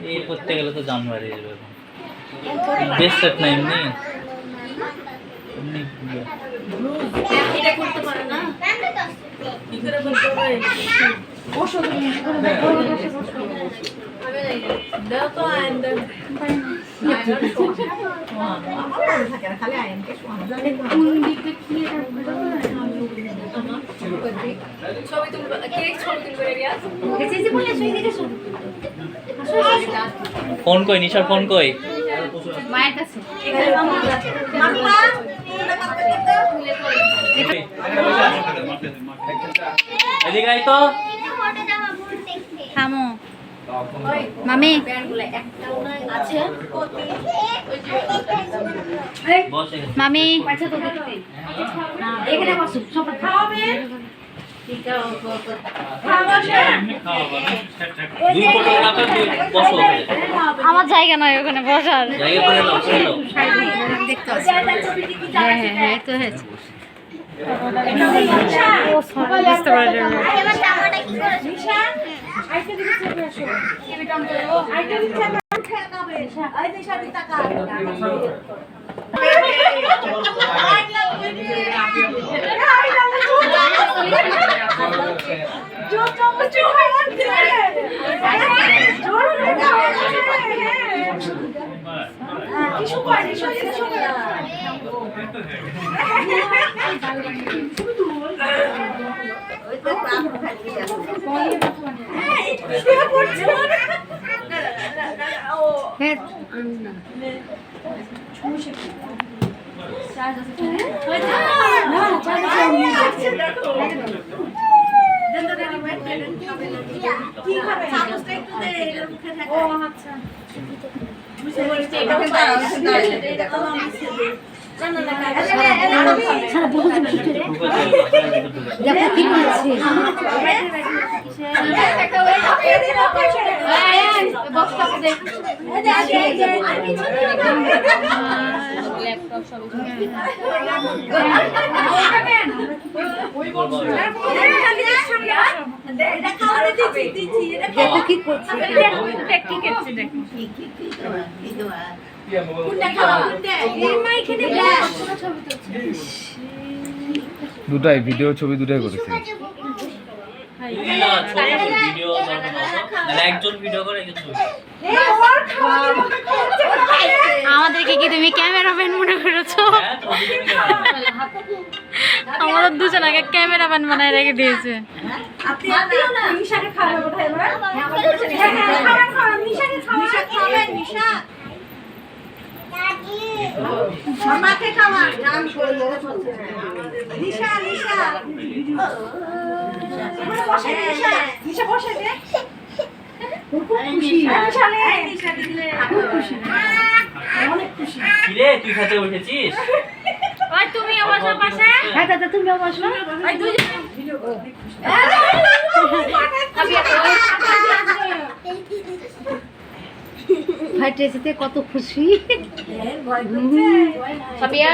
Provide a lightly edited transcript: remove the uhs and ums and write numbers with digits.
এই করতে গেলে তো দাম বাড়িয়ে যাবে বেস্ট সেট না এমনি এটা করতে পারে না কি করে করতে হবে বসো তুমি দাও তো আইন দাও খালি আইন কে কোন দিকে কি ছবি তুলবে কে ছবি তুলবে রে রিয়াজ এসে বলে শুই দিকে শুন ফোন কই নিশার ফোন কই মায়ের কাছে মাম্মা এদিকে আই তো থামো মামি আছে বসে মামি এখানে বসো সব খাওয়াবে দুই ফটোগ্রাফার বসো আমার জায়গা নয় ওখানে বসার জায়গা করে নাও দেখতে পাচ্ছি হ্যাঁ হ্যাঁ হ্যাঁ তো হয়েছে ও সবাই বুঝতে পারবে এবার টাকাটা কি করে নিশা আইতে দিকে চলে আসো কি কাম করো আইতে দিকে খেলা খাবে আই নিশা দি টাকা जो चम्मच खाया जोर किसु पार्टी शोले शोले ওই তো ক্লাব খালি আছে শুয়ে পড়ছে ও হ্যাঁ চার্জ আছে না চার্জ আছে দেন তো দেখি ওয়েট কি খাবে চামচটা একটু দে এর মুখে থাকে ও আচ্ছা বুঝে বলছে এটা তো আমি না না না সারা বলতে দেখো কি বলছে বক্সটাকে দেখ ল্যাপটপ সব দেখো কি করছে দুটাই ভিডিও ছবি দুটাই করেছে ভিডিও একজন ভিডিও করে আমাদেরকে কি তুমি ক্যামেরাম্যান মনে করেছো আমাদের দুজন আগে ক্যামেরাম্যান বানায় রেখে দিয়েছে মামাকে খাওয়া গান করে নিশা নিশা বসে নিশা নিশা বসে দে খুব খুশি নিশা লে নিশা দিলে খুব খুশি অনেক খুশি কি রে তুই খেতে উঠেছিস ওই তুমি আমার পাশে হ্যাঁ দাদা তুমি বসো ওই দুই ভাই টেস্টিতে কত খুশি সাবিয়া